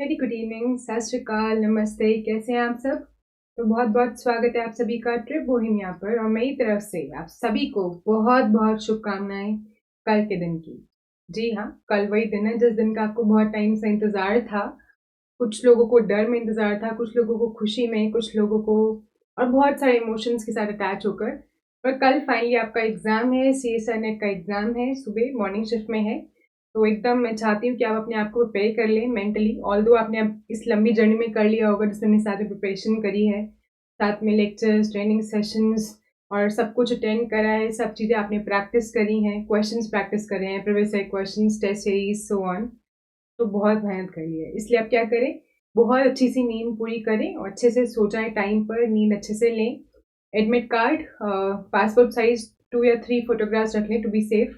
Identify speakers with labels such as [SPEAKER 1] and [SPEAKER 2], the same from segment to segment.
[SPEAKER 1] Very good evening, सत श्री अकाल, नमस्ते। कैसे हैं आप सब? तो बहुत बहुत स्वागत है आप सभी का ट्रिप बोहेमिया पर, और मेरी तरफ से आप सभी को बहुत बहुत शुभकामनाएं कल के दिन की। जी हाँ, कल वही दिन है जिस दिन का आपको बहुत टाइम से इंतज़ार था। कुछ लोगों को डर में इंतज़ार था, कुछ लोगों को खुशी में, कुछ लोगों को और बहुत सारे इमोशंस के साथ अटैच होकर। पर कल फाइनली आपका एग्ज़ाम है, सीएसआई नेट का एग्ज़ाम है, सुबह मॉर्निंग शिफ्ट में है। तो एकदम मैं चाहती हूँ कि आप अपने आप को प्रिपेयर कर लें मेंटली। ऑल्दो आपने अब इस लंबी जर्नी में कर लिया होगा जिसमें अपनी सारी प्रिपरेशन करी है, साथ में लेक्चर्स, ट्रेनिंग सेशंस और सब कुछ अटेंड करा है, सब चीज़ें आपने प्रैक्टिस करी हैं, क्वेश्चंस प्रैक्टिस करे हैं, previous year questions, test series, so on. तो बहुत मेहनत करी है। इसलिए आप क्या करें, बहुत अच्छी सी नींद पूरी करें और अच्छे से सो जाएं, टाइम पर नींद अच्छे से लें। एडमिट कार्ड, पासपोर्ट साइज 2 या 3 फोटोग्राफ्स रख लें टू बी सेफ,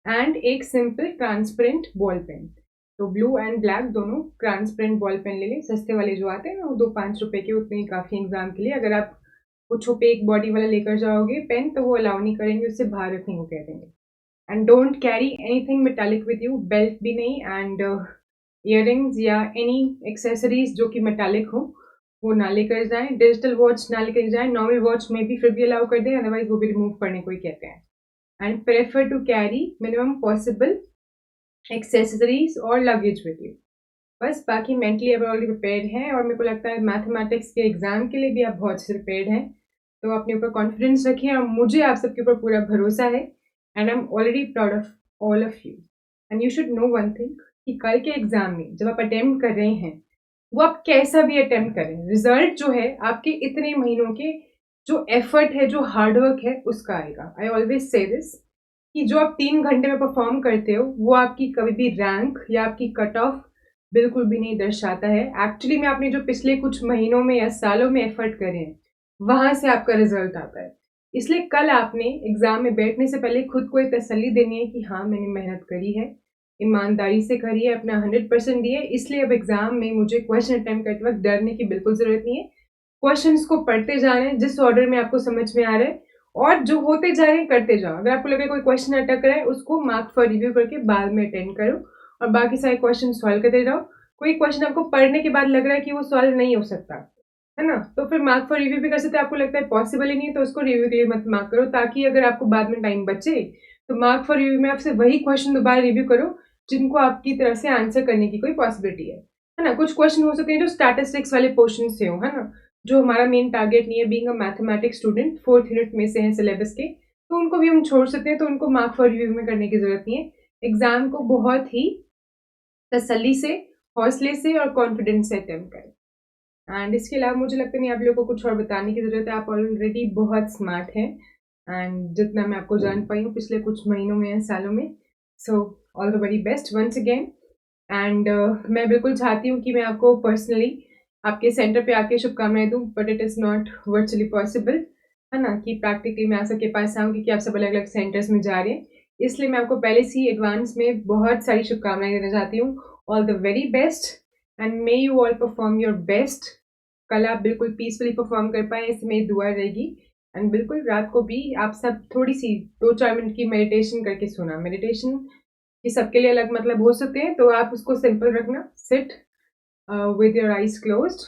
[SPEAKER 1] एंड एक सिंपल ट्रांसपेरेंट बॉल पेन। तो ब्लू एंड ब्लैक दोनों ट्रांसपेरेंट बॉल पेन ले लें, सस्ते वाले जो आते हैं ना, वो 2-5 रुपए के, उतने ही काफ़ी एग्जाम के लिए। अगर आप कुछ ओपेक बॉडी वाला लेकर जाओगे पेन तो वो अलाउ नहीं करेंगे, उससे बाहर रखने को कह देंगे। And don't carry anything metallic with you, belt भी नहीं, एंड इयररिंग्स या एनी एक्सेसरीज जो कि मेटालिक हो वो ना लेकर जाएं। डिजिटल वॉच ना लेकर जाएं, नॉर्मल वॉच में भी फिर भी अलाउ कर दें, अदरवाइज वो भी रिमूव करने को ही कहते हैं। And prefer to carry minimum possible accessories और लगेज विद यू। बस बाकी मेंटली अब ऑलरेडी प्रिपेयर्ड हैं, और मेरे को लगता है मैथमेटिक्स के एग्जाम के लिए भी आप बहुत अच्छे प्रिपेयर्ड हैं। तो अपने ऊपर कॉन्फिडेंस रखिए, और मुझे आप सबके ऊपर पूरा भरोसा है, and I am already proud of all of you. And you should know one thing, कि कल के एग्जाम में जब आप अटेम्प्ट कर रहे हैं, वो आप कैसा भी अटेम्प्ट करें, रिजल्ट जो है आपके इतने महीनों के जो एफर्ट है, जो हार्डवर्क है, उसका आएगा। आई ऑलवेज से दिस, कि जो आप 3 घंटे में परफॉर्म करते हो वो आपकी कभी भी रैंक या आपकी कट ऑफ बिल्कुल भी नहीं दर्शाता है। एक्चुअली में आपने जो पिछले कुछ महीनों में या सालों में एफर्ट करे हैं, वहां से आपका रिजल्ट आता है। इसलिए कल आपने एग्जाम में बैठने से पहले खुद को एक तसल्ली देनी है कि हाँ, मैंने मेहनत करी है, ईमानदारी से करी है, अपना 100% दिए। इसलिए अब एग्जाम में मुझे क्वेश्चन अटेम्प्ट करते वक्त डरने की बिल्कुल जरूरत नहीं है। क्वेश्चंस को पढ़ते जा रहे हैं जिस ऑर्डर में आपको समझ में आ रहा है, और जो होते जा रहे हैं करते जाओ। अगर आपको लगे कोई क्वेश्चन अटक रहा है, उसको मार्क फॉर रिव्यू करके बाद में अटेंड करो, और बाकी सारे क्वेश्चन सॉल्व करते जाओ। कोई क्वेश्चन आपको पढ़ने के बाद लग रहा है कि वो सॉल्व नहीं हो सकता है ना, तो फिर मार्क फॉर रिव्यू भी कर सकते हैं। आपको लगता है पॉसिबल ही नहीं, तो उसको रिव्यू के लिए मत मार्क करो, ताकि अगर आपको बाद में टाइम बचे तो मार्क फॉर रिव्यू में आपसे वही क्वेश्चन दोबारा रिव्यू करो जिनको आपकी तरफ से आंसर करने की कोई पॉसिबिलिटी है ना। कुछ क्वेश्चन हो सकते हैं जो स्टैटिस्टिक्स वाले पोर्शन से हो, है ना, जो हमारा मेन टारगेट नहीं है। Being a mathematics student 4th unit में से है सिलेबस के, तो उनको भी हम छोड़ सकते हैं, तो उनको मार्क फॉर रिव्यू में करने की जरूरत नहीं है। एग्जाम को बहुत ही तसल्ली से, हौसले से और कॉन्फिडेंस से अटेम्प्ट करें। एंड इसके अलावा मुझे लगता नहीं आप लोगों को कुछ और बताने की ज़रूरत है, आप ऑलरेडी बहुत स्मार्ट हैं, एंड जितना मैं आपको जान पाई हूँ पिछले कुछ महीनों में या सालों में। So all the very best once again. And मैं बिल्कुल चाहती हूँ कि मैं आपको पर्सनली आपके सेंटर पे आके शुभकामनाएं दूँ, but it is not virtually possible, है ना, कि प्रैक्टिकली मैं आप सबके पास आऊँ, क्योंकि आप सब अलग अलग सेंटर्स में जा रहे हैं। इसलिए मैं आपको पहले से ही एडवांस में बहुत सारी शुभकामनाएं देना चाहती हूँ। All the very best, and may you all perform your best. कल आप बिल्कुल पीसफुली परफॉर्म कर पाए, इसमें मेरी दुआ रहेगी। एंड बिल्कुल रात को भी आप सब थोड़ी सी 2-4 मिनट की मेडिटेशन करके सोना। मेडिटेशन कि सबके लिए अलग मतलब हो सकते हैं, तो आप उसको सिंपल रखना। Sit with your eyes closed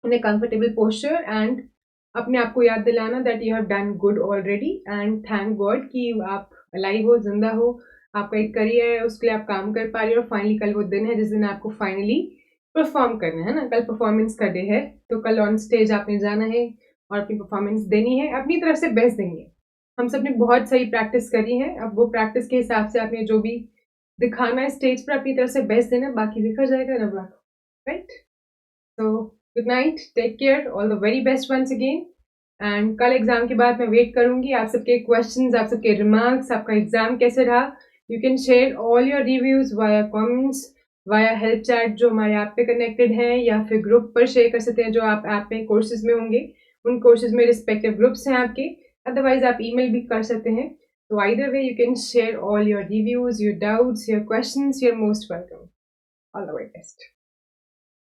[SPEAKER 1] in A comfortable posture, and अपने आप को याद दिलाना that you have done good already, and thank God कि आप अलाइव हो, जिंदा हो, आपका एक करियर है, उसके लिए आप काम कर पा रहे हो। फाइनली कल वो दिन है जिस दिन आपको फाइनली परफॉर्म करना है ना। कल परफॉर्मेंस का डे है, तो कल ऑन स्टेज आपने जाना है और अपनी परफॉर्मेंस देनी है, अपनी तरफ से बेस्ट देनी है। हम सब ने बहुत सही प्रैक्टिस करी है, अब वो प्रैक्टिस के हिसाब से आपने जो भी दिखाना है स्टेज पर अपनी तरफ से बेस्ट देना, बाकी देखा जाएगा रब रात, right. So good night, take care, all the very best once again. And कल एग्जाम के बाद मैं वेट करूंगी आप सबके क्वेश्चंस, आप सबके रिमार्क्स, आपका एग्जाम कैसे रहा। You can share all your reviews via comments, via help chat जो हमारे ऐप पे कनेक्टेड है, या फिर ग्रुप पर शेयर कर सकते हैं जो आप ऐप में कोर्सेज में होंगे। उन कोर्सेज में रिस्पेक्टिव ग्रुप्स हैं आपके, अदरवाइज आप ईमेल भी कर सकते हैं। So either way, you can share all your reviews, your doubts, your questions. You're most welcome. All the very best.